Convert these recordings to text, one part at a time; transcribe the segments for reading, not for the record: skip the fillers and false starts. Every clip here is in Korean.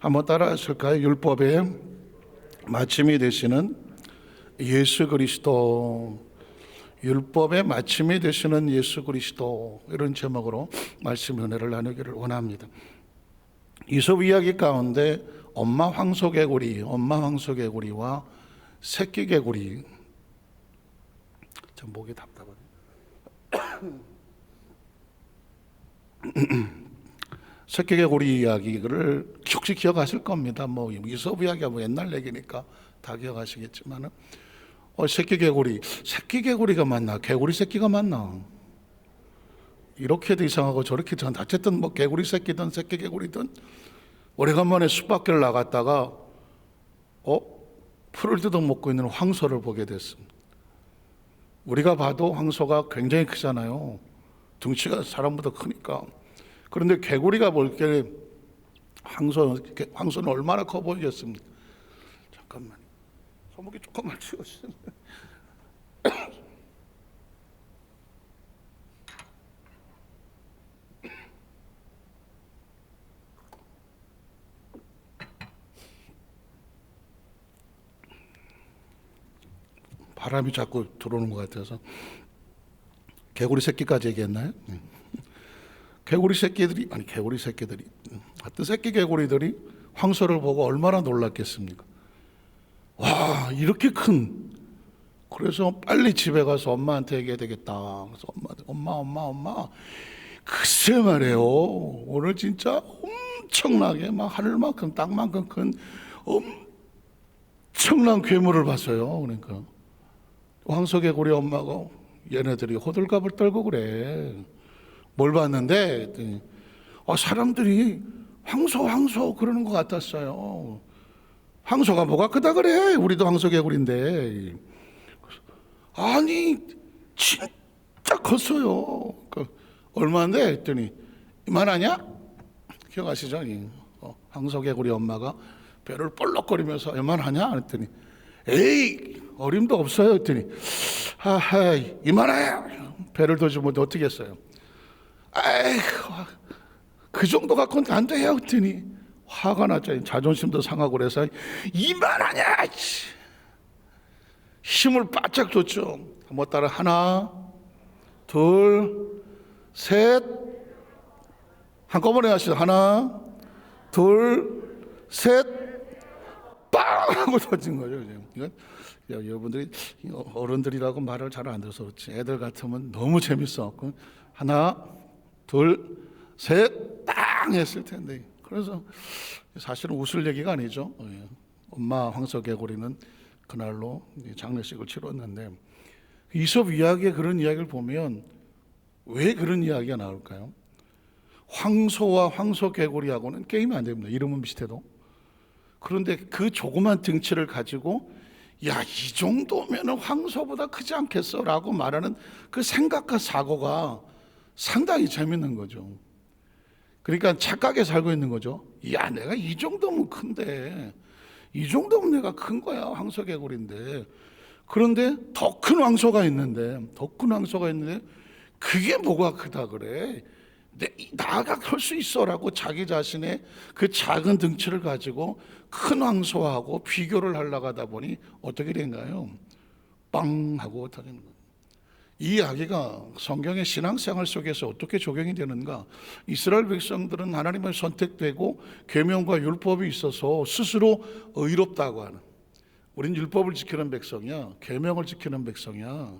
한번 따라하실까요? 율법의 마침이 되시는 예수 그리스도, 율법의 마침이 되시는 예수 그리스도, 이런 제목으로 말씀 은혜를 나누기를 원합니다. 이솝 이야기 가운데 엄마 황소개구리와 새끼 개구리, 참 목이 답답하네. 새끼 개구리 이야기를 혹시 기억하실 겁니다. 이솝 이야기가 옛날 얘기니까 다 기억하시겠지만은 새끼 개구리가 맞나? 개구리 새끼가 맞나? 이렇게도 이상하고 저렇게도, 어쨌든 개구리 새끼든 새끼 개구리든 오래간만에 숲밖을 나갔다가 풀을 뜯어먹고 있는 황소를 보게 됐습니다. 우리가 봐도 황소가 굉장히 크잖아요. 등치가 사람보다 크니까. 그런데 개구리가 볼 게 황소는 얼마나 커 보이겠습니까? 잠깐만, 손목이 조금만 치웠어요. 바람이 자꾸 들어오는 것 같아서. 개구리 새끼까지 얘기했나요? 개구리 새끼들이 하여튼 새끼 개구리들이 황소를 보고 얼마나 놀랐겠습니까? 와, 이렇게 큰. 그래서 빨리 집에 가서 엄마한테 얘기해야 되겠다. 그래서 엄마, 글쎄 말이에요, 오늘 진짜 엄청나게 하늘만큼 땅만큼 큰 엄청난 괴물을 봤어요. 그러니까 황소개구리 엄마가 얘네들이 호들갑을 떨고 그래. 뭘 봤는데 사람들이 황소 그러는 것 같았어요. 황소가 뭐가 크다 그래? 우리도 황소개구리인데. 아니 진짜 컸어요. 얼마인데 했더니 이만하냐? 기억하시죠? 황소개구리 엄마가 배를 볼록거리면서 이만하냐? 했더니 에이, 어림도 없어요. 했더니 이만해. 배를 더 주면 어떻게 했어요? 그 정도 갖고는 안 돼요. 했더니 화가 났죠. 자존심도 상하고 그래서 이만하냐? 힘을 바짝 줬죠. 한번 따라, 하나, 둘, 셋. 한꺼번에 하시죠. 하나, 둘, 셋. 빵! 하고 던진 거죠. 이건 여러분들이 어른들이라고 말을 잘 안 들어서 그렇지, 애들 같으면 너무 재밌어. 하나, 둘, 셋, 땅 했을 텐데. 그래서 사실은 웃을 얘기가 아니죠. 엄마 황소개구리는 그날로 장례식을 치렀는데, 이솝 이야기에 그런 이야기를 보면 왜 그런 이야기가 나올까요? 황소와 황소개구리하고는 게임이 안 됩니다. 이름은 비슷해도. 그런데 그 조그만 등치를 가지고 이 정도면 황소보다 크지 않겠어? 라고 말하는 그 생각과 사고가 상당히 재밌는 거죠. 그러니까 착각에 살고 있는 거죠. 내가 이 정도면 큰데, 이 정도면 내가 큰 거야, 황소개구리인데. 그런데 더 큰 황소가 있는데 그게 뭐가 크다 그래? 나가 클 수 있어라고 자기 자신의 그 작은 등치를 가지고 큰 황소하고 비교를 하려고 하다 보니 어떻게 된가요? 빵 하고 터지는 거예요. 이 이야기가 성경의 신앙생활 속에서 어떻게 적용이 되는가? 이스라엘 백성들은 하나님을 선택되고 계명과 율법이 있어서 스스로 의롭다고 하는, 우린 율법을 지키는 백성이야, 계명을 지키는 백성이야.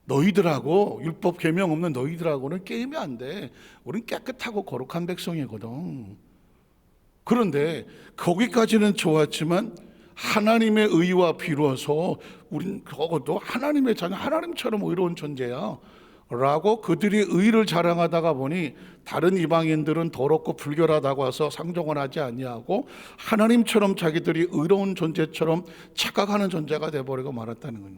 너희들하고, 율법 계명 없는 너희들하고는 게임이 안 돼. 우린 깨끗하고 거룩한 백성이거든. 그런데 거기까지는 좋았지만 하나님의 의와 비로소 우린 적어도 하나님의 자녀, 하나님처럼 의로운 존재야 라고 그들이 의를 자랑하다가 보니 다른 이방인들은 더럽고 불결하다고 해서 상종을 하지 아니하고 하나님처럼 자기들이 의로운 존재처럼 착각하는 존재가 되어버리고 말았다는 거예요.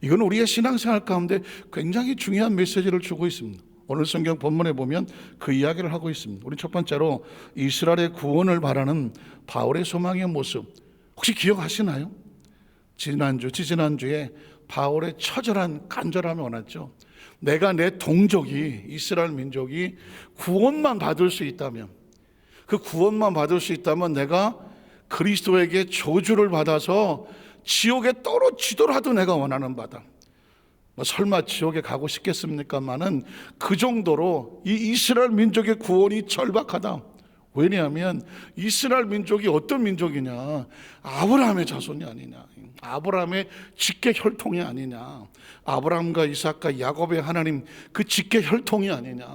이건 우리의 신앙생활 가운데 굉장히 중요한 메시지를 주고 있습니다. 오늘 성경 본문에 보면 그 이야기를 하고 있습니다. 우리 첫 번째로 이스라엘의 구원을 바라는 바울의 소망의 모습, 혹시 기억하시나요? 지지난주에 바울의 처절한 간절함이 원했죠. 내가 내 동족이, 이스라엘 민족이 구원만 받을 수 있다면, 그 구원만 받을 수 있다면 내가 그리스도에게 저주를 받아서 지옥에 떨어지더라도 내가 원하는 바다. 뭐 설마 지옥에 가고 싶겠습니까마는 그 정도로 이 이스라엘 민족의 구원이 절박하다. 왜냐하면 이스라엘 민족이 어떤 민족이냐? 아브라함의 자손이 아니냐, 아브라함의 직계 혈통이 아니냐, 아브라함과 이삭과 야곱의 하나님 그 직계 혈통이 아니냐,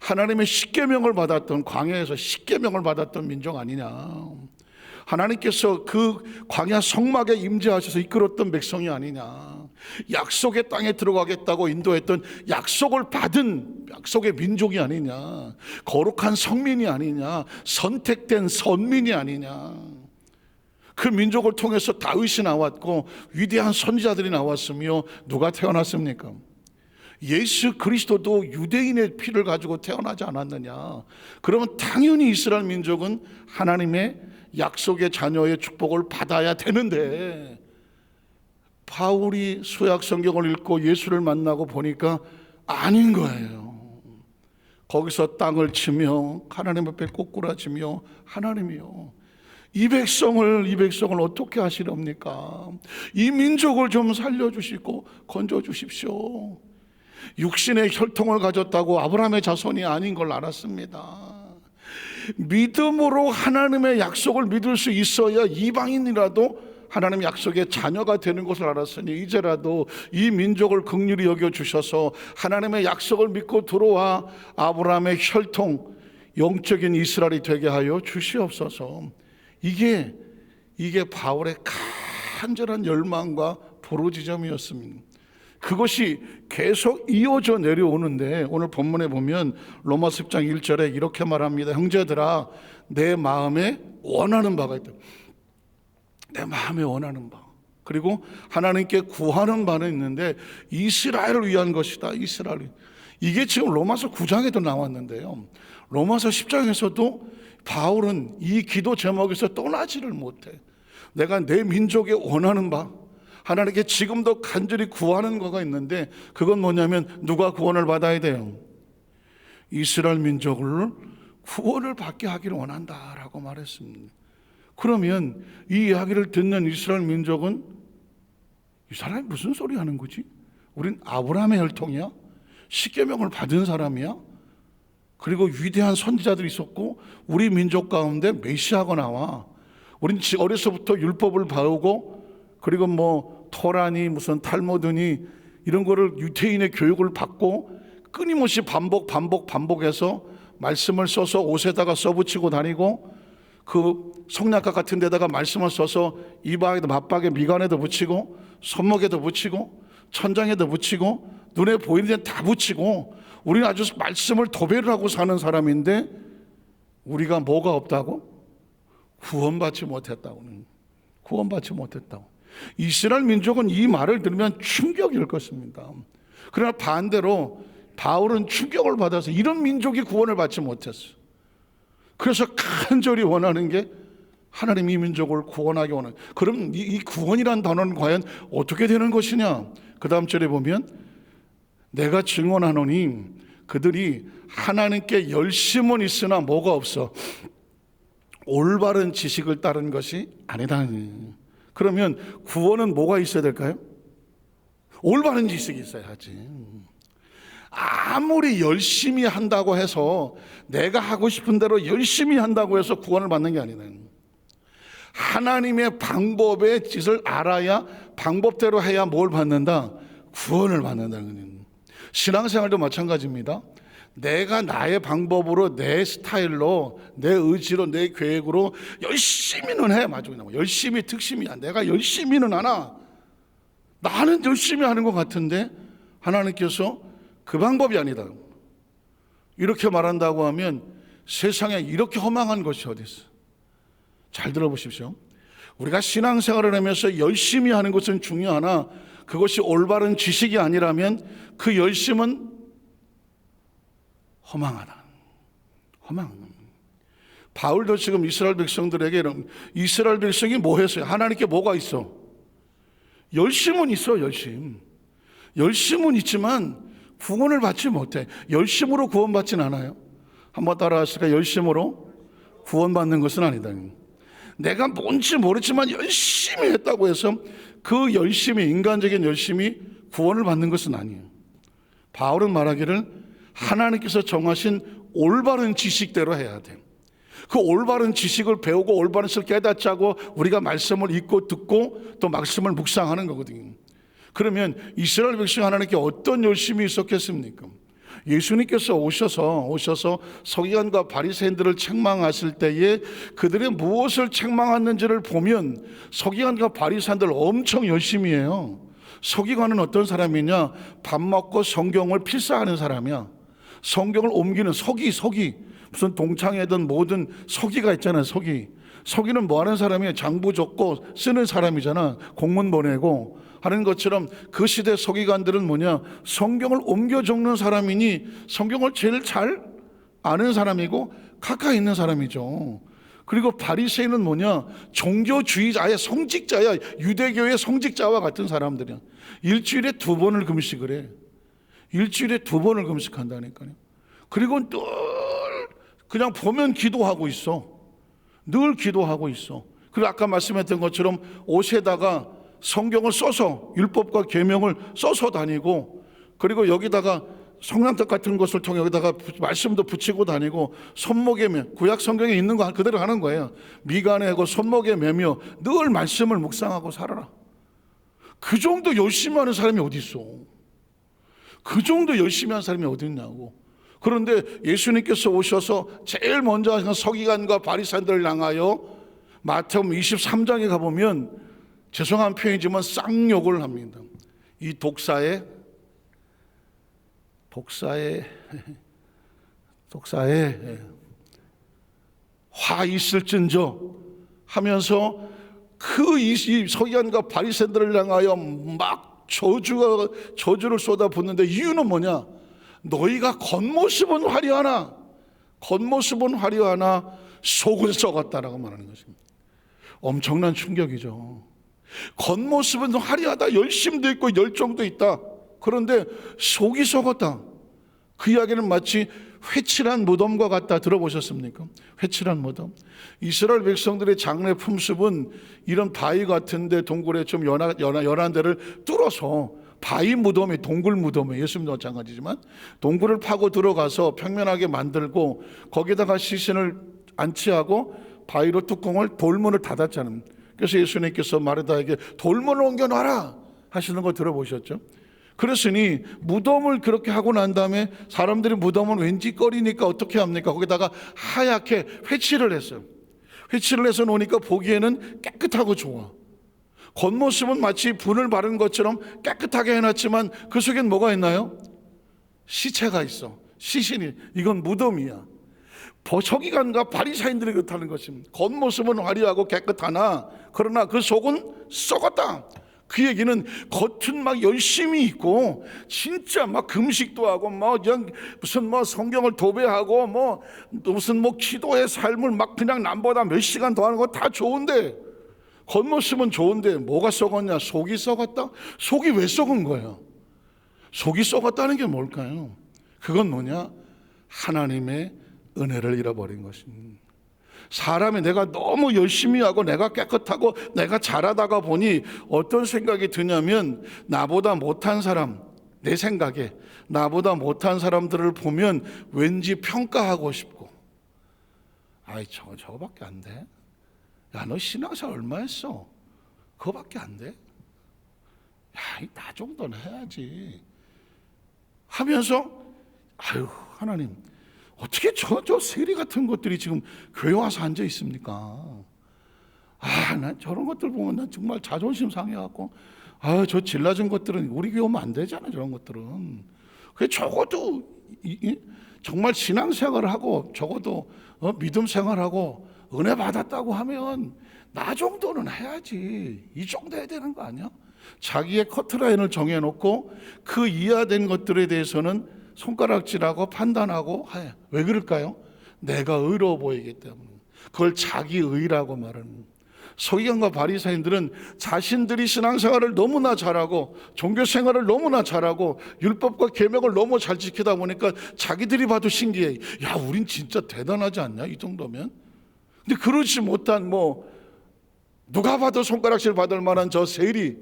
하나님의 십계명을 받았던, 광야에서 십계명을 받았던 민족 아니냐, 하나님께서 그 광야 성막에 임재하셔서 이끌었던 백성이 아니냐, 약속의 땅에 들어가겠다고 인도했던 약속을 받은 약속의 민족이 아니냐, 거룩한 성민이 아니냐, 선택된 선민이 아니냐. 그 민족을 통해서 다윗이 나왔고 위대한 선지자들이 나왔으며 누가 태어났습니까? 예수 그리스도도 유대인의 피를 가지고 태어나지 않았느냐? 그러면 당연히 이스라엘 민족은 하나님의 약속의 자녀의 축복을 받아야 되는데, 바울이 수약 성경을 읽고 예수를 만나고 보니까 아닌 거예요. 거기서 땅을 치며 하나님 앞에 꼬꾸라지며, 하나님이요, 이 백성을 어떻게 하시렵니까? 이 민족을 좀 살려주시고 건져주십시오. 육신의 혈통을 가졌다고 아브라함의 자손이 아닌 걸 알았습니다. 믿음으로 하나님의 약속을 믿을 수 있어야 이방인이라도 하나님의 약속의 자녀가 되는 것을 알았으니 이제라도 이 민족을 긍휼히 여겨주셔서 하나님의 약속을 믿고 들어와 아브라함의 혈통, 영적인 이스라엘이 되게 하여 주시옵소서. 이게 바울의 간절한 열망과 부르짖음이었습니다. 그것이 계속 이어져 내려오는데, 오늘 본문에 보면 로마서 10장 1절에 이렇게 말합니다. 형제들아, 내 마음에 원하는 바가 있다. 내 마음에 원하는 바. 그리고 하나님께 구하는 바는 있는데 이스라엘을 위한 것이다. 이스라엘. 이게 지금 로마서 9장에도 나왔는데요, 로마서 10장에서도 바울은 이 기도 제목에서 떠나지를 못해. 내가 내 민족에 원하는 바, 하나님께 지금도 간절히 구하는 거가 있는데, 그건 뭐냐면 누가 구원을 받아야 돼요? 이스라엘 민족을 구원을 받게 하기를 원한다라고 말했습니다. 그러면 이 이야기를 듣는 이스라엘 민족은 이 사람이 무슨 소리 하는 거지? 우린 아브라함의 혈통이야? 십계명을 받은 사람이야? 그리고 위대한 선지자들이 있었고 우리 민족 가운데 메시아가 나와. 우린 어려서부터 율법을 배우고, 그리고 뭐 토라니 무슨 탈무드니 이런 거를 유대인의 교육을 받고 끊임없이 반복해서 말씀을 써서 옷에다가 써붙이고 다니고, 그 성냥갑 같은 데다가 말씀을 써서 이마에도 맞박에 미간에도 붙이고 손목에도 붙이고 천장에도 붙이고 눈에 보이는 데는 다 붙이고, 우리는 아주 말씀을 도배를 하고 사는 사람인데 우리가 뭐가 없다고? 구원받지 못했다고는. 구원받지 못했다고. 이스라엘 민족은 이 말을 들으면 충격일 것입니다. 그러나 반대로 바울은 충격을 받아서 이런 민족이 구원을 받지 못했어요. 그래서 간절히 원하는 게 하나님 이 민족을 구원하기 원하는. 그럼 이 구원이란 단어는 과연 어떻게 되는 것이냐? 그 다음 절에 보면 내가 증언하노니 그들이 하나님께 열심은 있으나 뭐가 없어? 올바른 지식을 따른 것이 아니다. 그러면 구원은 뭐가 있어야 될까요? 올바른 지식이 있어야지. 아무리 열심히 한다고 해서, 내가 하고 싶은 대로 열심히 한다고 해서 구원을 받는 게 아니네. 하나님의 방법의 짓을 알아야, 방법대로 해야 뭘 받는다? 구원을 받는다. 신앙생활도 마찬가지입니다. 내가 나의 방법으로, 내 스타일로, 내 의지로, 내 계획으로 열심히는 해. 맞아. 열심히 특심이야. 내가 열심히는 하나. 나는 열심히 하는 것 같은데 하나님께서 그 방법이 아니다. 이렇게 말한다고 하면 세상에 이렇게 허망한 것이 어디 있어? 잘 들어보십시오. 우리가 신앙생활을 하면서 열심히 하는 것은 중요하나 그것이 올바른 지식이 아니라면 그 열심은 허망하다. 허망. 바울도 지금 이스라엘 백성들에게 이스라엘 백성이 뭐 했어요? 하나님께 뭐가 있어? 열심은 있어. 열심은 있지만 구원을 받지 못해. 열심으로 구원받진 않아요. 한번 따라하실까요? 열심으로 구원받는 것은 아니다. 내가 뭔지 모르지만 열심히 했다고 해서 그 열심이, 인간적인 열심이 구원을 받는 것은 아니에요. 바울은 말하기를 하나님께서 정하신 올바른 지식대로 해야 돼. 그 올바른 지식을 배우고 올바른 것을 깨닫자고 우리가 말씀을 읽고 듣고 또 말씀을 묵상하는 거거든요. 그러면 이스라엘 백성 하나님께 어떤 열심이 있었겠습니까? 예수님께서 오셔서 서기관과 바리새인들을 책망하실 때에 그들이 무엇을 책망했는지를 보면 서기관과 바리새인들 엄청 열심히 해요. 서기관은 어떤 사람이냐? 밥 먹고 성경을 필사하는 사람이야. 성경을 옮기는 서기, 무슨 동창회든 뭐든 서기가 있잖아요. 서기는 뭐 하는 사람이에요? 장부 적고 쓰는 사람이잖아. 공문 보내고 하는 것처럼 그 시대 서기관들은 뭐냐? 성경을 옮겨 적는 사람이니 성경을 제일 잘 아는 사람이고 가까이 있는 사람이죠. 그리고 바리새인은 뭐냐? 종교주의자야, 성직자야. 유대교의 성직자와 같은 사람들이야. 일주일에 2번을 금식을 해. 일주일에 2번을 금식한다니까요. 그리고 늘 그냥 보면 기도하고 있어. 늘 기도하고 있어. 그리고 아까 말씀했던 것처럼 옷에다가 성경을 써서, 율법과 계명을 써서 다니고, 그리고 여기다가 성냥떡 같은 것을 통해 여기다가 말씀도 붙이고 다니고, 손목에 구약 성경에 있는 거 그대로 하는 거예요. 미간에 하고 손목에 매며 늘 말씀을 묵상하고 살아라. 그 정도 열심히 하는 사람이 어디 있어? 그 정도 열심히 하는 사람이 어디 있냐고. 그런데 예수님께서 오셔서 제일 먼저 하신 서기관과 바리새인들을 향하여 마태복음 23장에 가보면 죄송한 표현이지만 쌍욕을 합니다. 이 독사에 화 있을진저 하면서 그 이 서기관과 바리새인들을 향하여 막 저주를 쏟아붓는데 이유는 뭐냐? 너희가 겉모습은 화려하나 속은 썩었다라고 말하는 것입니다. 엄청난 충격이죠. 겉모습은 화려하다, 열심도 있고 열정도 있다. 그런데 속이 썩었다. 그 이야기는 마치 회칠한 무덤과 같다. 들어보셨습니까? 회칠한 무덤. 이스라엘 백성들의 장래 품습은 이런 바위 같은데 동굴에 좀 연한 데를 뚫어서, 바위 무덤이 동굴 무덤에, 예수님도 마찬가지지만 동굴을 파고 들어가서 평면하게 만들고 거기다가 시신을 안치하고 바위로 뚜껑을 돌문을 닫았잖아요. 그래서 예수님께서 마르다에게 돌문을 옮겨놔라 하시는 거 들어보셨죠? 그랬으니 무덤을 그렇게 하고 난 다음에 사람들이 무덤은 왠지 꺼리니까 어떻게 합니까? 거기다가 하얗게 회칠을 했어요. 회칠을 해서 놓으니까 보기에는 깨끗하고 좋아. 겉모습은 마치 분을 바른 것처럼 깨끗하게 해놨지만 그 속엔 뭐가 있나요? 시체가 있어. 시신이. 이건 무덤이야. 서기관과 바리새인들이 그렇다는 것입니다. 겉모습은 화려하고 깨끗하나 그러나 그 속은 썩었다. 그 얘기는 겉은 막 열심히 있고 진짜 막 금식도 하고 무슨 성경을 도배하고 무슨 기도의 삶을 막 그냥 남보다 몇 시간 더 하는 거 다 좋은데, 겉모습은 좋은데 뭐가 썩었냐? 속이 썩었다? 속이 왜 썩은 거예요? 속이 썩었다는 게 뭘까요? 그건 뭐냐? 하나님의 은혜를 잃어버린 것입니다. 사람이 내가 너무 열심히 하고 내가 깨끗하고 내가 잘하다가 보니 어떤 생각이 드냐면, 나보다 못한 사람, 내 생각에 나보다 못한 사람들을 보면 왠지 평가하고 싶고, 아이 저거밖에 안 돼? 야, 너 신앙생활 얼마 했어? 그거밖에 안 돼? 야, 나 정도는 해야지 하면서, 아유 하나님, 어떻게 저 세리 같은 것들이 지금 교회 와서 앉아 있습니까? 난 저런 것들 보면 난 정말 자존심 상해갖고, 저 질라진 것들은 우리 교회 오면 안 되잖아. 저런 것들은. 그래, 적어도 정말 신앙생활을 하고 적어도 믿음 생활하고 은혜 받았다고 하면 나 정도는 해야지. 이 정도 해야 되는 거 아니야? 자기의 커트라인을 정해놓고 그 이하된 것들에 대해서는 손가락질하고 판단하고 해. 왜 그럴까요? 내가 의로워 보이기 때문에. 그걸 자기 의라고 말하는. 서기관과 바리새인들은 자신들이 신앙생활을 너무나 잘하고 종교생활을 너무나 잘하고 율법과 계명을 너무 잘 지키다 보니까 자기들이 봐도 신기해. 야, 우린 진짜 대단하지 않냐? 이 정도면. 근데 그렇지 못한 누가 봐도 손가락질 받을 만한 저 세리,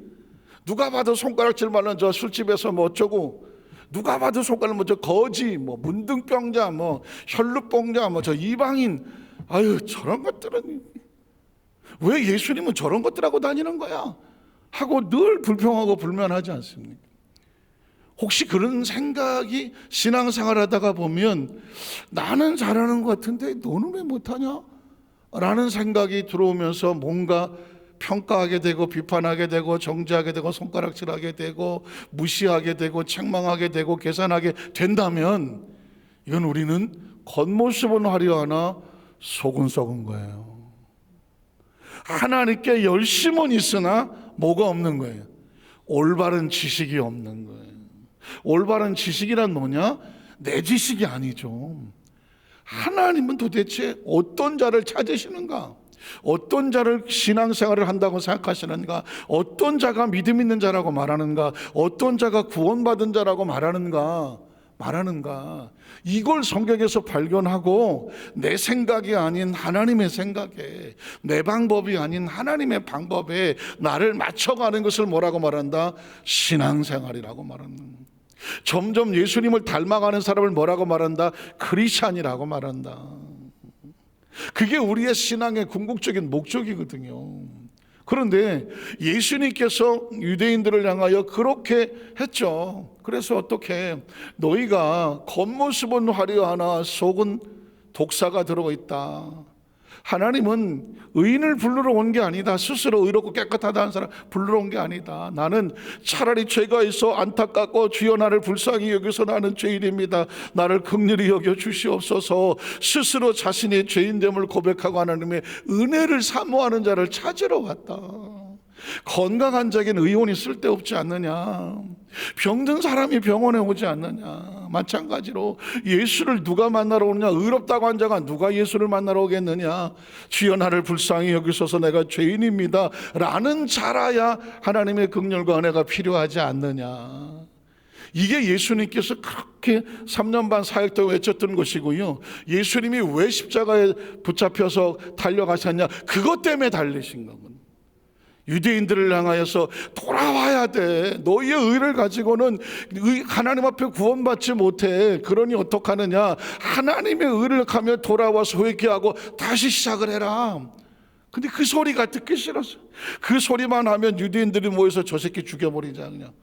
누가 봐도 손가락질 만한 저 술집에서 어쩌고, 누가 봐도 손가락 저 거지, 문둥병자, 혈루병자, 저 이방인, 아유 저런 것들은 왜 예수님은 저런 것들하고 다니는 거야? 하고 늘 불평하고 불만하지 않습니까? 혹시 그런 생각이 신앙생활하다가 보면 나는 잘하는 것 같은데 너는 왜 못하냐? 라는 생각이 들어오면서 뭔가 평가하게 되고 비판하게 되고 정죄하게 되고 손가락질하게 되고 무시하게 되고 책망하게 되고 계산하게 된다면 이건 우리는 겉모습은 화려하나 속은 썩은 거예요. 하나님께 열심은 있으나 뭐가 없는 거예요? 올바른 지식이 없는 거예요. 올바른 지식이란 뭐냐? 내 지식이 아니죠. 하나님은 도대체 어떤 자를 찾으시는가? 어떤 자를 신앙생활을 한다고 생각하시는가? 어떤 자가 믿음 있는 자라고 말하는가? 어떤 자가 구원받은 자라고 말하는가? 이걸 성경에서 발견하고 내 생각이 아닌 하나님의 생각에, 내 방법이 아닌 하나님의 방법에 나를 맞춰가는 것을 뭐라고 말한다? 신앙생활이라고 말하는. 점점 예수님을 닮아가는 사람을 뭐라고 말한다? 크리스찬이라고 말한다. 그게 우리의 신앙의 궁극적인 목적이거든요. 그런데 예수님께서 유대인들을 향하여 그렇게 했죠. 그래서 어떻게? 너희가 겉모습은 화려하나 속은 독사가 들어가 있다. 하나님은 의인을 부르러 온 게 아니다. 스스로 의롭고 깨끗하다는 사람 부르러 온 게 아니다. 나는 차라리 죄가 있어 안타깝고 주여 나를 불쌍히 여기서 나는 죄인입니다. 나를 긍휼히 여겨 주시옵소서. 스스로 자신의 죄인됨을 고백하고 하나님의 은혜를 사모하는 자를 찾으러 왔다. 건강한 자에게는 의원이 쓸데없지 않느냐? 병든 사람이 병원에 오지 않느냐? 마찬가지로 예수를 누가 만나러 오느냐? 의롭다고 한 자가 누가 예수를 만나러 오겠느냐? 주여 나를 불쌍히 여기소서 내가 죄인입니다 라는 자라야 하나님의 긍휼과 은혜가 필요하지 않느냐? 이게 예수님께서 그렇게 3년 반 사역 때 외쳤던 것이고요. 예수님이 왜 십자가에 붙잡혀서 달려가셨냐? 그것 때문에 달리신 겁니다. 유대인들을 향하여서 돌아와야 돼. 너희의 의를 가지고는 하나님 앞에 구원받지 못해. 그러니 어떡하느냐? 하나님의 의를 가며 돌아와서 회개하고 다시 시작을 해라. 근데 그 소리가 듣기 싫었어. 그 소리만 하면 유대인들이 모여서 저 새끼 죽여버리자 그냥.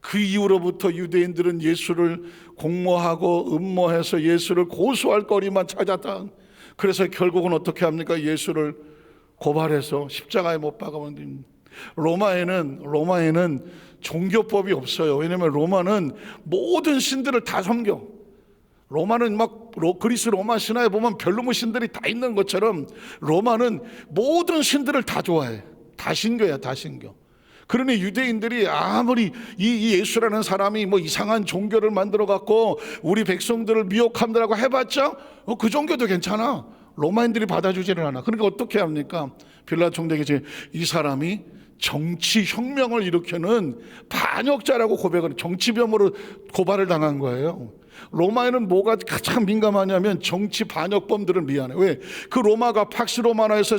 그 이후로부터 유대인들은 예수를 공모하고 음모해서 예수를 고소할 거리만 찾았다. 그래서 결국은 어떻게 합니까? 예수를 고발해서 십자가에 못 박아버린. 로마에는 종교법이 없어요. 왜냐하면 로마는 모든 신들을 다 섬겨. 로마는 그리스 로마 신화에 보면 별로무 신들이 다 있는 것처럼 로마는 모든 신들을 다 좋아해. 다 신교야, 다 신교. 그러니 유대인들이 아무리 이 예수라는 사람이 이상한 종교를 만들어 갖고 우리 백성들을 미혹함들하고 해봤자 그 종교도 괜찮아. 로마인들이 받아주지를 않아. 그러니까 어떻게 합니까? 빌라도 총독이 이 사람이 정치혁명을 일으키는 반역자라고 고백을, 정치범으로 고발을 당한 거예요. 로마에는 뭐가 가장 민감하냐면 정치 반역범들은 미안해. 왜? 그 로마가 팍스 로마나에서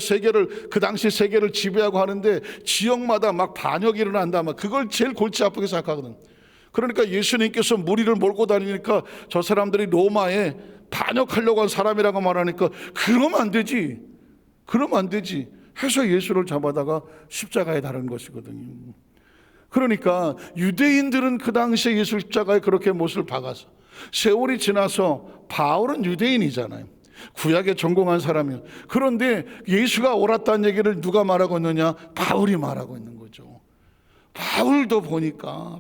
그 당시 세계를 지배하고 하는데 지역마다 막 반역이 일어난다. 그걸 제일 골치 아프게 생각하거든. 그러니까 예수님께서 무리를 몰고 다니니까 저 사람들이 로마에 반역하려고 한 사람이라고 말하니까 그러면 안 되지 해서 예수를 잡아다가 십자가에 달은 것이거든요. 그러니까 유대인들은 그 당시에 예수 십자가에 그렇게 못을 박아서 세월이 지나서 바울은 유대인이잖아요. 구약에 전공한 사람이에요. 그런데 예수가 옳았다는 얘기를 누가 말하고 있느냐? 바울이 말하고 있는 거죠. 바울도 보니까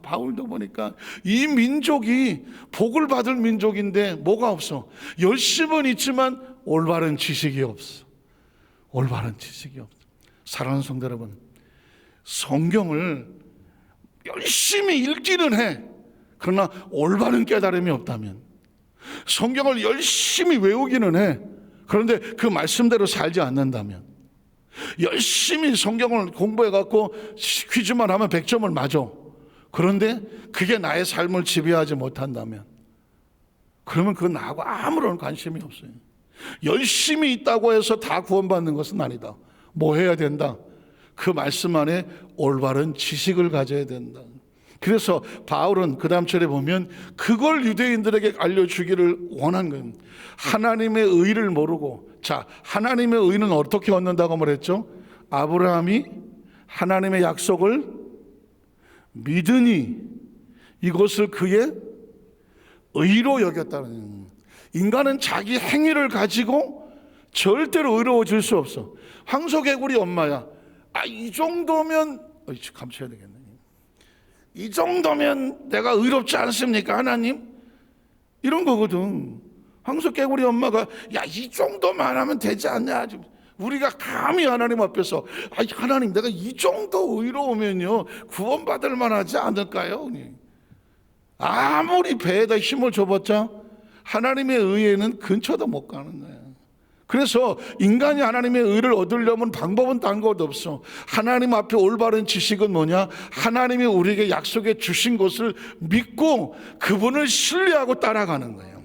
이 민족이 복을 받을 민족인데 뭐가 없어? 열심은 있지만 올바른 지식이 없어. 사랑하는 성도 여러분, 성경을 열심히 읽기는 해. 그러나 올바른 깨달음이 없다면, 성경을 열심히 외우기는 해. 그런데 그 말씀대로 살지 않는다면, 열심히 성경을 공부해갖고 퀴즈만 하면 100점을 맞아. 그런데 그게 나의 삶을 지배하지 못한다면, 그러면 그건 나하고 아무런 관심이 없어요. 열심히 있다고 해서 다 구원받는 것은 아니다. 뭐 해야 된다? 그 말씀 안에 올바른 지식을 가져야 된다. 그래서 바울은 그 다음 절에 보면 그걸 유대인들에게 알려주기를 원한 거예요. 하나님의 의를 모르고, 자, 하나님의 의는 어떻게 얻는다고 말했죠? 아브라함이 하나님의 약속을 믿으니 이것을 그의 의로 여겼다는. 인간은 자기 행위를 가지고 절대로 의로워질 수 없어. 황소개구리 엄마야, 이 정도면 감춰야 되겠네. 이 정도면 내가 의롭지 않습니까 하나님? 이런 거거든. 황소개구리 엄마가 이 정도만 하면 되지 않냐. 우리가 감히 하나님 앞에서 하나님 내가 이 정도 의로우면요 구원받을 만하지 않을까요? 아무리 배에다 힘을 줘봤자 하나님의 의에는 근처도 못 가는 거예요. 그래서 인간이 하나님의 의를 얻으려면 방법은 딴 것 없어. 하나님 앞에 올바른 지식은 뭐냐? 하나님이 우리에게 약속해 주신 것을 믿고 그분을 신뢰하고 따라가는 거예요.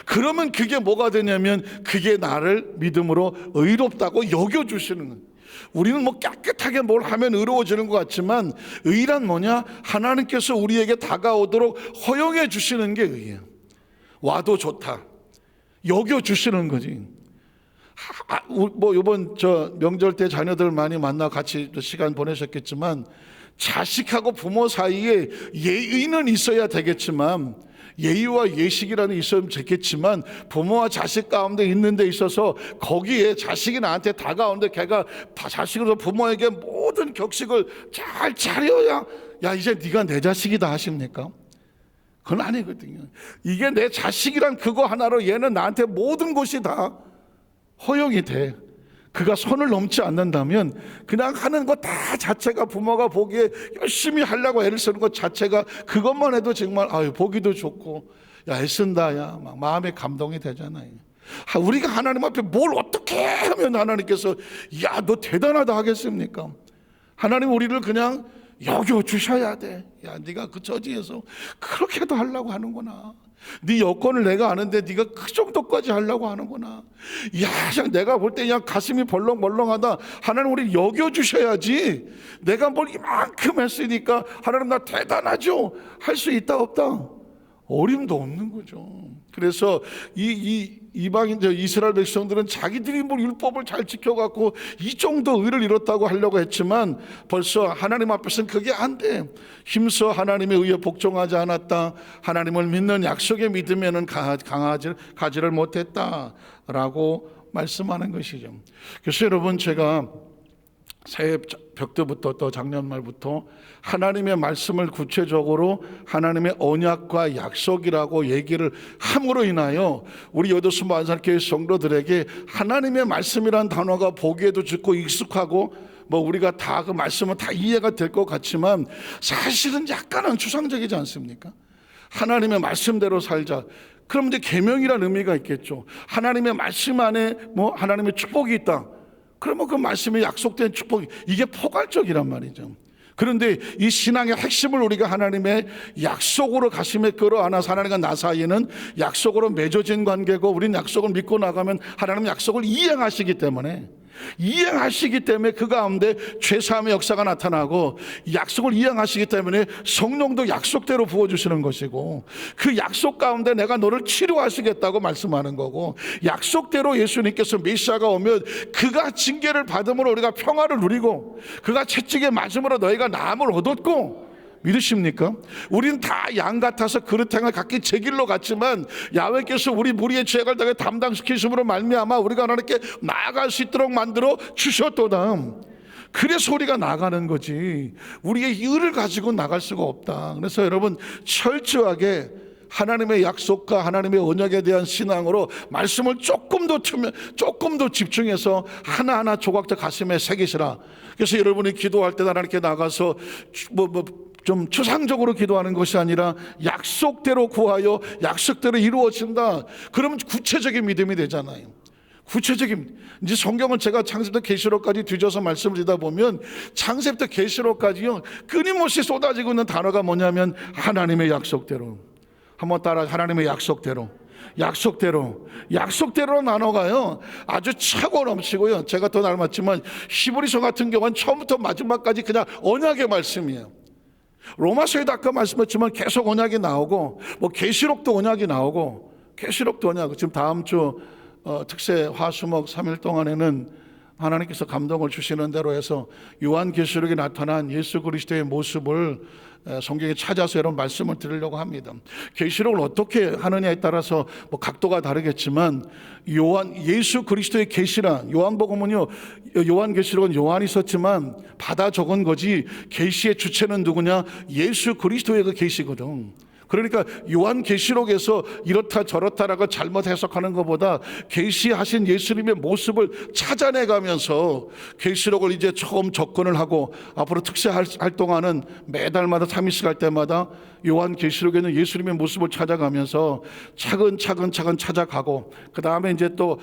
그러면 그게 뭐가 되냐면 그게 나를 믿음으로 의롭다고 여겨주시는 거예요. 우리는 뭐 깨끗하게 뭘 하면 의로워지는 것 같지만 의란 뭐냐? 하나님께서 우리에게 다가오도록 허용해 주시는 게 의예요. 와도 좋다 여겨주시는 거지. 뭐 이번 명절 때 자녀들 많이 만나 같이 시간 보내셨겠지만 자식하고 부모 사이에 예의는 있어야 되겠지만 예의와 예식이라는 있으면 좋겠지만 부모와 자식 가운데 있는 데 있어서 거기에 자식이 나한테 다가오는데 걔가 자식으로서 부모에게 모든 격식을 잘 차려야 이제 네가 내 자식이다 하십니까? 그건 아니거든요. 이게 내 자식이란 그거 하나로 얘는 나한테 모든 것이 다 허용이 돼. 그가 선을 넘지 않는다면 그냥 하는 거 다 자체가 부모가 보기에 열심히 하려고 애를 쓰는 것 자체가 그것만 해도 정말 보기도 좋고 애쓴다 막 마음에 감동이 되잖아요. 우리가 하나님 앞에 뭘 어떻게 하면 하나님께서 너 대단하다 하겠습니까? 하나님 우리를 그냥 여겨주셔야 돼. 네가 그 처지에서 그렇게도 하려고 하는구나. 네 여건을 내가 아는데 네가 그 정도까지 하려고 하는구나. 내가 볼 때 그냥 가슴이 벌렁벌렁하다. 하나님 우리 여겨주셔야지. 내가 뭘 이만큼 했으니까 하나님 나 대단하죠 할 수 있다 없다? 어림도 없는 거죠. 그래서 이방인 이스라엘 백성들은 자기들이 뭘 율법을 잘 지켜갖고 이 정도 의를 이뤘다고 하려고 했지만 벌써 하나님 앞에서는 그게 안 돼. 힘써 하나님의 의에 복종하지 않았다. 하나님을 믿는 약속의 믿음에는 가지를 못했다라고 말씀하는 것이죠. 그래서 여러분 제가 새해 벽때부터 또 작년 말부터 하나님의 말씀을 구체적으로 하나님의 언약과 약속이라고 얘기를 함으로 인하여 우리 여도수 만산교회 성도들에게 하나님의 말씀이란 단어가 보기에도 좋고 익숙하고 우리가 다 그 말씀은 다 이해가 될 것 같지만 사실은 약간은 추상적이지 않습니까? 하나님의 말씀대로 살자. 그럼 이제 계명이라는 의미가 있겠죠. 하나님의 말씀 안에 하나님의 축복이 있다. 그러면 그 말씀에 약속된 축복이 이게 포괄적이란 말이죠. 그런데 이 신앙의 핵심을 우리가 하나님의 약속으로 가슴에 끌어안아서 하나님과 나 사이에는 약속으로 맺어진 관계고 우리는 약속을 믿고 나가면 하나님 약속을 이행하시기 때문에 그 가운데 죄사함의 역사가 나타나고 약속을 이행하시기 때문에 성령도 약속대로 부어주시는 것이고 그 약속 가운데 내가 너를 치료하시겠다고 말씀하는 거고 약속대로 예수님께서 메시아가 오면 그가 징계를 받음으로 우리가 평화를 누리고 그가 채찍에 맞음으로 너희가 나음을 얻었고 믿으십니까? 우리는 다 양 같아서 그릇 행을 각기 제 길로 갔지만 야훼께서 우리 무리의 죄악을 다 담당시키심으로 말미암아 우리가 하나님께 나아갈 수 있도록 만들어 주셨도다. 그래서 우리가 나가는 거지 우리의 의를 가지고 나갈 수가 없다. 그래서 여러분 철저하게 하나님의 약속과 하나님의 언약에 대한 신앙으로 말씀을 조금 더 집중해서 하나하나 조각적 가슴에 새기시라. 그래서 여러분이 기도할 때 하나님께 나가서 좀 추상적으로 기도하는 것이 아니라 약속대로 구하여 약속대로 이루어진다. 그러면 구체적인 믿음이 되잖아요. 구체적인 이제 성경은 제가 창세부터 계시록까지 뒤져서 말씀을 드리다 보면 창세부터 계시록까지요 끊임없이 쏟아지고 있는 단어가 뭐냐면 하나님의 약속대로. 한번 따라 하나님의 약속대로. 약속대로 나눠가요. 아주 차고 넘치고요. 제가 더 닮았지만 히브리서 같은 경우는 처음부터 마지막까지 그냥 언약의 말씀이에요. 로마서에도 아까 말씀했지만 계속 언약이 나오고, 뭐 계시록도 언약이 나오고, 지금 다음 주 특세 화수목 3일 동안에는 하나님께서 감동을 주시는 대로 해서 요한계시록에 나타난 예수 그리스도의 모습을 성경에 찾아서 여러분 말씀을 드리려고 합니다. 계시록을 어떻게 하느냐에 따라서 뭐 각도가 다르겠지만 예수 그리스도의 계시란, 요한복음은요, 요한계시록은 요한이 썼지만 받아 적은 거지 계시의 주체는 누구냐? 예수 그리스도의 그 계시거든. 그러니까 요한계시록에서 이렇다 저렇다라고 잘못 해석하는 것보다 계시하신 예수님의 모습을 찾아내가면서 계시록을 이제 처음 접근을 하고 앞으로 특세할 동안은 매달마다 3일씩 할 때마다 요한계시록에는 예수님의 모습을 찾아가면서 차근차근 찾아가고, 그 다음에 이제 또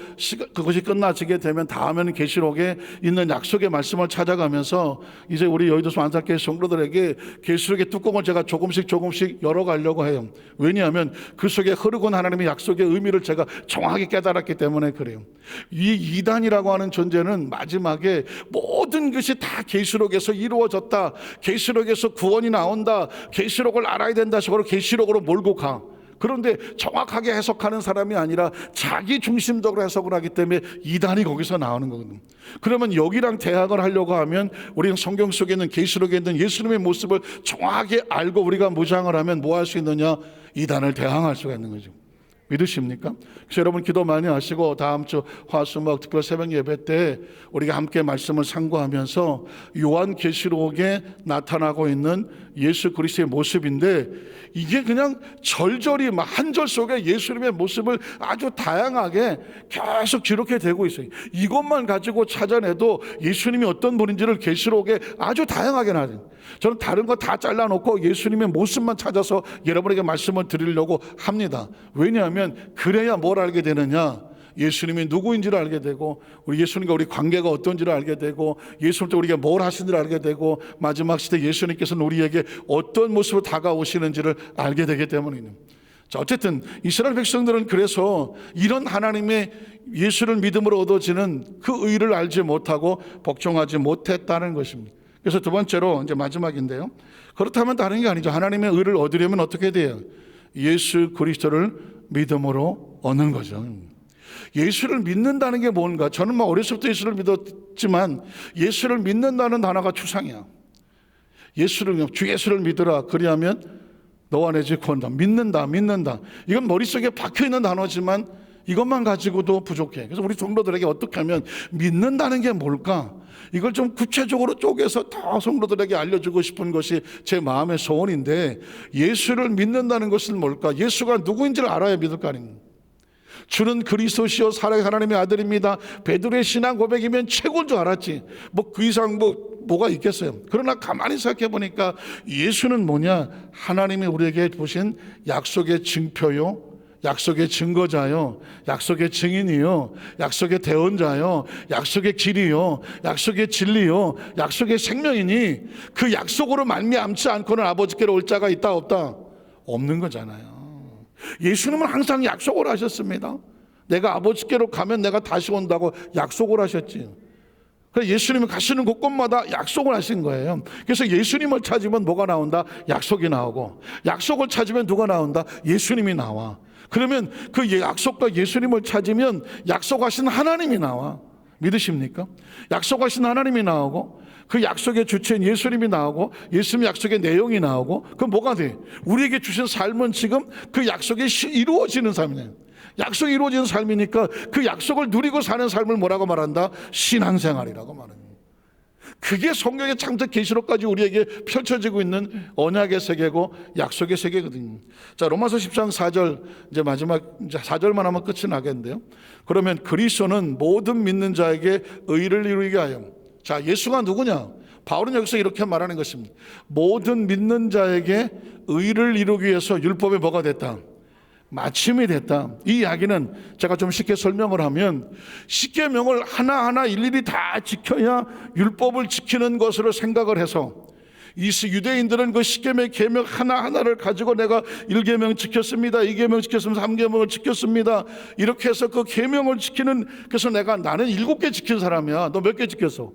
그것이 끝나지게 되면 다음에는 계시록에 있는 약속의 말씀을 찾아가면서 이제 우리 여의도서 안산교회 성도들에게 계시록의 뚜껑을 제가 조금씩 열어가려고 해요. 왜냐하면 그 속에 흐르고 하나님의 약속의 의미를 제가 정확히 깨달았기 때문에 그래요. 이 이단이라고 하는 존재는 마지막에 모든 것이 다 계시록에서 이루어졌다, 계시록에서 구원이 나온다, 계시록을 알아야 된다 식으로 계시록으로 몰고 가. 그런데 정확하게 해석하는 사람이 아니라 자기 중심적으로 해석을 하기 때문에 이단이 거기서 나오는 거거든요. 그러면 여기랑 대학을 하려고 하면 우리는 성경 속에 있는 계시록에 있는 예수님의 모습을 정확하게 알고 우리가 무장을 하면 뭐 할 수 있느냐? 이단을 대항할 수가 있는 거죠. 믿으십니까? 그래서 여러분 기도 많이 하시고 다음 주 화수목 특별 새벽 예배 때 우리가 함께 말씀을 상고하면서 요한계시록에 나타나고 있는 예수 그리스도의 모습인데, 이게 그냥 절절히 한 절 속에 예수님의 모습을 아주 다양하게 계속 기록해 되고 있어요. 이것만 가지고 찾아내도 예수님이 어떤 분인지를 계시록에 아주 다양하게 나와요. 저는 다른 거 다 잘라놓고 예수님의 모습만 찾아서 여러분에게 말씀을 드리려고 합니다. 왜냐하면 그래야 뭘 알게 되느냐? 예수님이 누구인지를 알게 되고, 우리 예수님과 우리 관계가 어떤지를 알게 되고, 예수님도 우리가 뭘 하시는지를 알게 되고, 마지막 시대 예수님께서는 우리에게 어떤 모습으로 다가오시는지를 알게 되기 때문입니다. 자, 어쨌든 이스라엘 백성들은 그래서 이런 하나님의 예수를 믿음으로 얻어지는 그 의를 알지 못하고 복종하지 못했다는 것입니다. 그래서 두 번째로 이제 마지막인데요, 그렇다면 다른 게 아니죠. 하나님의 의를 얻으려면 어떻게 돼요? 예수 그리스도를 믿음으로 얻는 거죠. 예수를 믿는다는 게 뭔가? 저는 어렸을 때 예수를 믿었지만 예수를 믿는다는 단어가 추상이야. 주 예수를 믿으라, 그리하면 너와 내 집 구원다. 믿는다. 이건 머릿속에 박혀있는 단어지만 이것만 가지고도 부족해. 그래서 우리 성도들에게 어떻게 하면 믿는다는 게 뭘까? 이걸 좀 구체적으로 쪼개서 더 성도들에게 알려주고 싶은 것이 제 마음의 소원인데, 예수를 믿는다는 것은 뭘까? 예수가 누구인지를 알아야 믿을 거 아닙니까? 주는 그리스도시요 살아계신 하나님의 아들입니다. 베드로의 신앙 고백이면 최고인 줄 알았지. 뭐 그 이상 뭐가 있겠어요. 그러나 가만히 생각해 보니까 예수는 뭐냐? 하나님이 우리에게 주신 약속의 증표요, 약속의 증거자요, 약속의 증인이요, 약속의 대언자요, 약속의 길이요, 약속의 진리요, 약속의 생명이니 그 약속으로 말미암지 않고는 아버지께로 올 자가 있다 없다? 없는 거잖아요. 예수님은 항상 약속을 하셨습니다. 내가 아버지께로 가면 내가 다시 온다고 약속을 하셨지. 그래서 예수님이 가시는 곳곳마다 약속을 하신 거예요. 그래서 예수님을 찾으면 뭐가 나온다? 약속이 나오고, 약속을 찾으면 누가 나온다? 예수님이 나와. 그러면 그 약속과 예수님을 찾으면 약속하신 하나님이 나와. 믿으십니까? 약속하신 하나님이 나오고, 그 약속의 주체인 예수님이 나오고, 예수님 약속의 내용이 나오고, 그럼 뭐가 돼? 우리에게 주신 삶은 지금 그 약속이 이루어지는 삶이에요. 약속이 이루어지는 삶이니까 그 약속을 누리고 사는 삶을 뭐라고 말한다? 신앙생활이라고 말합니다. 그게 성경의 창세 계시록까지 우리에게 펼쳐지고 있는 언약의 세계고 약속의 세계거든요. 자, 로마서 10장 4절, 이제 마지막 4절만 하면 끝이 나겠는데요. 그러면 그리스도는 모든 믿는 자에게 의를 이루게 하여. 자, 예수가 누구냐? 바울은 여기서 이렇게 말하는 것입니다. 모든 믿는 자에게 의를 이루기 위해서 율법이 뭐가 됐다? 마침이 됐다. 이 이야기는 제가 좀 쉽게 설명을 하면, 십계명을 하나하나 일일이 다 지켜야 율법을 지키는 것으로 생각을 해서 이 유대인들은 그 십계명의 계명 하나하나를 가지고 내가 1계명 지켰습니다, 2계명 지켰습니다, 3계명을 지켰습니다, 이렇게 해서 그 계명을 지키는, 그래서 나는 7개 지킨 사람이야. 너 몇 개 지켰어?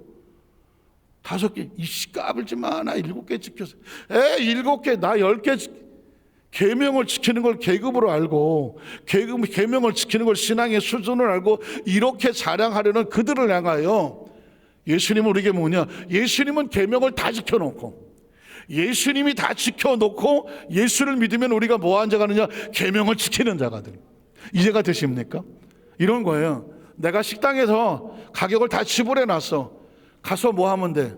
5개. 이씨 까불지 마. 나 7개 지켰어. 7개. 나 10개. 계명을 지키는 걸 계급으로 알고, 계명을 지키는 걸 신앙의 수준을 알고 이렇게 자랑하려는 그들을 향하여 예수님은 우리에게 뭐냐? 예수님은 계명을 다 지켜놓고, 예수님이 다 지켜놓고 예수를 믿으면 우리가 뭐한 자가 되느냐? 계명을 지키는 자가 돼. 이해가 되십니까? 이런 거예요. 내가 식당에서 가격을 다 지불해 놨어. 가서 뭐 하면 돼?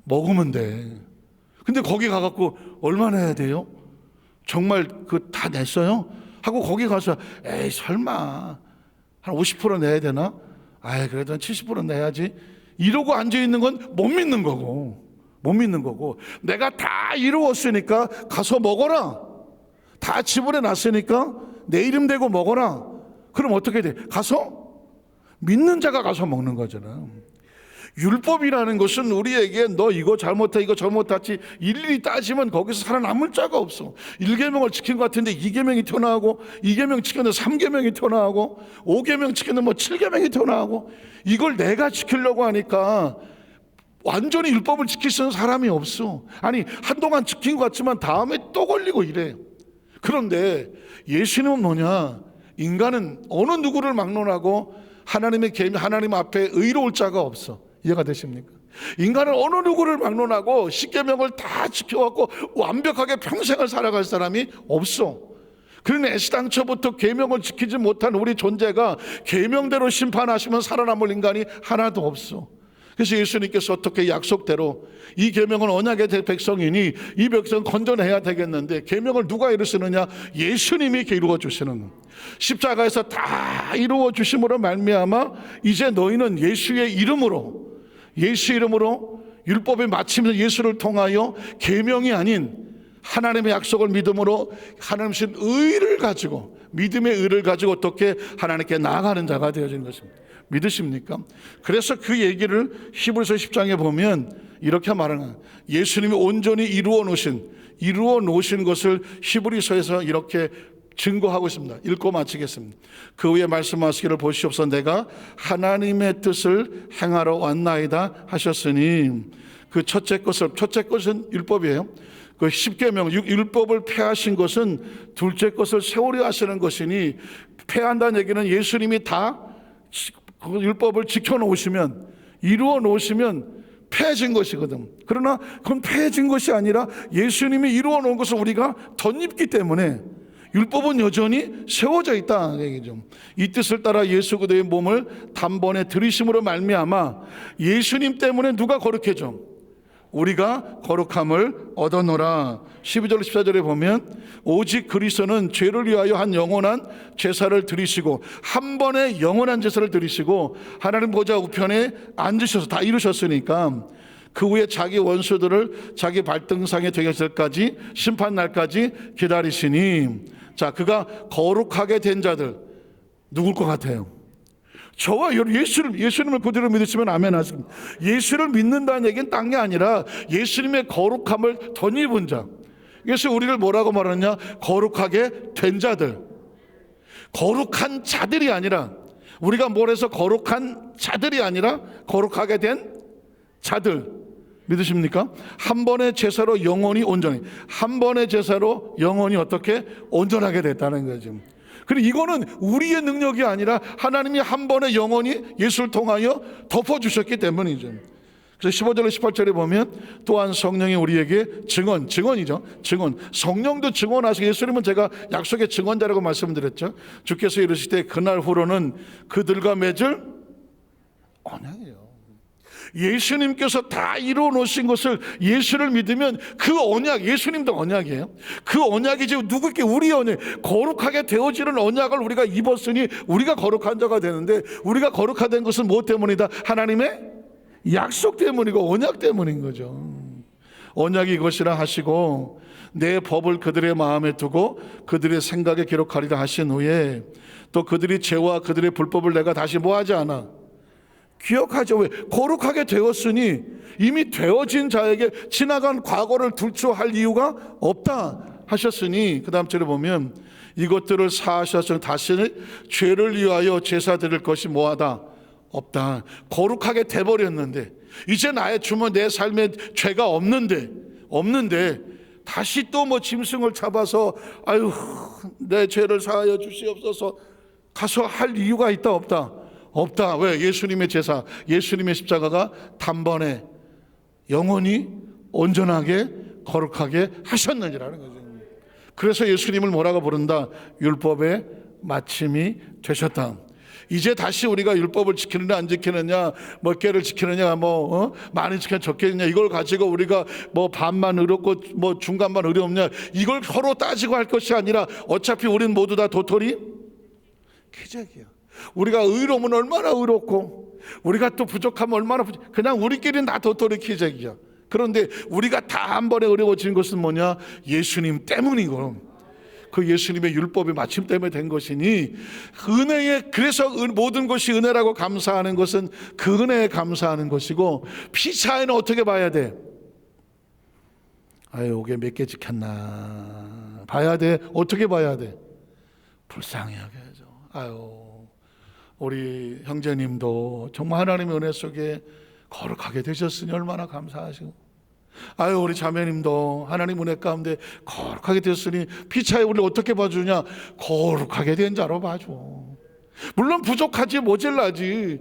먹으면 돼. 근데 거기 가갖고 얼마나 해야 돼요? 정말 그 다 냈어요? 하고 거기 가서 에이 설마 한 50% 내야 되나? 아이 그래도 한 70% 내야지, 이러고 앉아있는 건 못 믿는 거고, 내가 다 이루었으니까 가서 먹어라, 다 지불해 놨으니까 내 이름 대고 먹어라. 그럼 어떻게 돼? 가서 믿는 자가 가서 먹는 거잖아. 율법이라는 것은 우리에게 너 이거 잘못해, 이거 잘못했지, 일일이 따지면 거기서 살아남을 자가 없어. 1계명을 지킨 것 같은데 2계명이 튀어나오고, 2계명 지켰는데 3계명이 튀어나오고, 5계명 지켰는데 뭐 7계명이 튀어나오고, 이걸 내가 지키려고 하니까 완전히 율법을 지킬 수 있는 사람이 없어. 아니 한동안 지킨 것 같지만 다음에 또 걸리고 이래. 그런데 예수님은 뭐냐? 인간은 어느 누구를 막론하고 하나님의 계명, 하나님 앞에 의로울 자가 없어. 이해가 되십니까? 인간은 어느 누구를 막론하고 10계명을 다 지켜갖고 완벽하게 평생을 살아갈 사람이 없어. 그러니 애시당초부터 계명을 지키지 못한 우리 존재가 계명대로 심판하시면 살아남을 인간이 하나도 없어. 그래서 예수님께서 어떻게 약속대로 이 계명은 언약의 백성이니 이 백성 건져내야 되겠는데, 계명을 누가 이루시느냐? 예수님이 이루어 주시는, 십자가에서 다 이루어 주심으로 말미암아 이제 너희는 예수의 이름으로, 예수 이름으로 율법의 마침에서 예수를 통하여 계명이 아닌 하나님의 약속을 믿음으로 하나님 신 의를 가지고, 믿음의 의를 가지고 어떻게 하나님께 나아가는 자가 되어지는 것입니다. 믿으십니까? 그래서 그 얘기를 히브리서 10장에 보면 이렇게 말하는 거예요. 예수님이 온전히 이루어 놓으신 것을 히브리서에서 이렇게 증거하고 있습니다. 읽고 마치겠습니다. 그 후에 말씀하시기를 보시옵소서, 내가 하나님의 뜻을 행하러 왔나이다 하셨으니, 그 첫째 것은 율법이에요. 그 10계명 율법을 폐하신 것은 둘째 것을 세우려 하시는 것이니, 폐한다는 얘기는 예수님이 다 그 율법을 지켜놓으시면, 이루어 놓으시면 폐해진 것이거든. 그러나 그건 폐해진 것이 아니라 예수님이 이루어 놓은 것을 우리가 덧입기 때문에 율법은 여전히 세워져 있다 얘기죠. 이 뜻을 따라 예수 그리스도의 몸을 단번에 들이심으로 말미암아 예수님 때문에 누가 거룩해져? 우리가 거룩함을 얻어노라. 12절 14절에 보면 오직 그리스도는 죄를 위하여 한 영원한 제사를 드리시고, 한 번의 영원한 제사를 드리시고 하나님 보좌 우편에 앉으셔서 다 이루셨으니까 그 후에 자기 원수들을 자기 발등상에 되게 할 때까지, 심판 날까지 기다리시니, 자, 그가 거룩하게 된 자들 누굴 것 같아요? 저와 예수님을 그대로 믿으시면 아멘 하십니다. 예수를 믿는다는 얘기는 딴 게 아니라 예수님의 거룩함을 덧입은 자. 그래서 우리를 뭐라고 말하느냐? 거룩하게 된 자들. 거룩한 자들이 아니라, 우리가 뭘 해서 거룩한 자들이 아니라 거룩하게 된 자들. 믿으십니까? 한 번의 제사로 영원히 온전히, 한 번의 제사로 영원히 어떻게 온전하게 됐다는 거죠. 그리고 이거는 우리의 능력이 아니라 하나님이 한 번에 영원히 예수를 통하여 덮어주셨기 때문이죠. 그래서 15절에 18절에 보면 또한 성령이 우리에게 증언이죠. 증언. 성령도 증언하시고, 예수님은 제가 약속의 증언자라고 말씀드렸죠. 주께서 이르실 때 그날 후로는 그들과 맺을 언약이에요. 예수님께서 다 이루어 놓으신 것을 예수를 믿으면 그 언약, 예수님도 언약이에요. 그 언약이 지금 누구께? 우리의 언약, 거룩하게 되어지는 언약을 우리가 입었으니 우리가 거룩한 자가 되는데, 우리가 거룩하된 것은 무엇 때문이다? 하나님의 약속 때문이고 언약 때문인 거죠. 언약이 이것이라 하시고 내 법을 그들의 마음에 두고 그들의 생각에 기록하리라 하신 후에, 또 그들이 죄와 그들의 불법을 내가 다시 뭐하지 않아? 기억하죠. 왜? 거룩하게 되었으니 이미 되어진 자에게 지나간 과거를 들추할 이유가 없다 하셨으니, 그 다음 절에 보면 이것들을 사하셔서 다시는 죄를 위하여 제사 드릴 것이 뭐하다? 없다. 거룩하게 돼버렸는데, 이제 나의 주문 내 삶에 죄가 없는데 다시 또 뭐 짐승을 잡아서 아유 내 죄를 사하여 주시옵소서 가서 할 이유가 있다 없다? 없다. 왜? 예수님의 제사, 예수님의 십자가가 단번에 영원히 온전하게 거룩하게 하셨느니라는 거죠. 그래서 예수님을 뭐라고 부른다? 율법의 마침이 되셨다. 이제 다시 우리가 율법을 지키느냐 안 지키느냐, 몇 개를 지키느냐, 많이 지키냐 적겠느냐, 이걸 가지고 우리가 뭐 반만 의롭고 뭐 중간만 의롭 없냐, 이걸 서로 따지고 할 것이 아니라 어차피 우리는 모두 다 도토리 기적이야. 우리가 의로우면 얼마나 의롭고 우리가 또 부족하면 얼마나 그냥 우리끼리는 다 도토리 기적이야. 그런데 우리가 다 한 번에 어려워진 것은 뭐냐? 예수님 때문이고, 그 예수님의 율법의 마침 때문에 된 것이니, 은혜에, 그래서 모든 것이 은혜라고 감사하는 것은 그 은혜에 감사하는 것이고, 피 차이는 어떻게 봐야 돼? 아유, 이게 몇 개 지켰나 봐야 돼. 어떻게 봐야 돼? 불쌍히 여겨야죠. 아유, 우리 형제님도 정말 하나님의 은혜 속에 거룩하게 되셨으니 얼마나 감사하시고, 아유 우리 자매님도 하나님 은혜 가운데 거룩하게 되었으니 피차에 우리를 어떻게 봐주냐? 거룩하게 된 자로 봐줘. 물론 부족하지, 모질라지,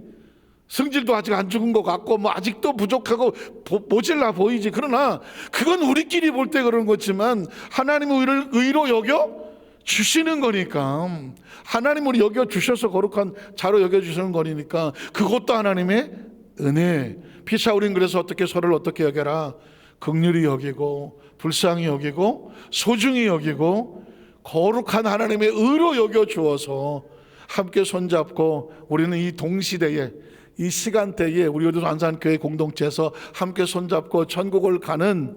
승질도 아직 안 죽은 것 같고 뭐 아직도 부족하고 모질라 보이지. 그러나 그건 우리끼리 볼 때 그런 거지만 하나님은 우리를 의로 여겨 주시는 거니까, 하나님 우리 여겨 주셔서 거룩한 자로 여겨 주시는 거니까 그것도 하나님의 은혜. 피차 우린 그래서 어떻게 서로를 어떻게 여겨라? 긍휼히 여기고 불쌍히 여기고 소중히 여기고 거룩한 하나님의 의로 여겨 주어서 함께 손잡고, 우리는 이 동시대에, 이 시간대에 우리 요즘 안산교회 공동체에서 함께 손잡고 천국을 가는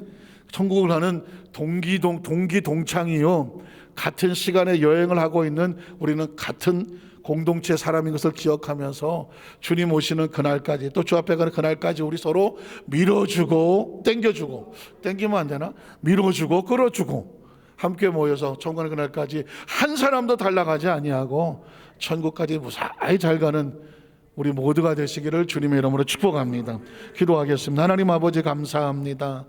동기동창이요, 같은 시간에 여행을 하고 있는 우리는 같은 공동체 사람인 것을 기억하면서 주님 오시는 그날까지, 또 주 앞에 가는 그날까지 우리 서로 밀어주고 땡기면 안 되나? 밀어주고 끌어주고 함께 모여서 천국 가는 그날까지 한 사람도 달라가지 아니하고 천국까지 무사히 잘 가는 우리 모두가 되시기를 주님의 이름으로 축복합니다. 기도하겠습니다. 하나님 아버지 감사합니다.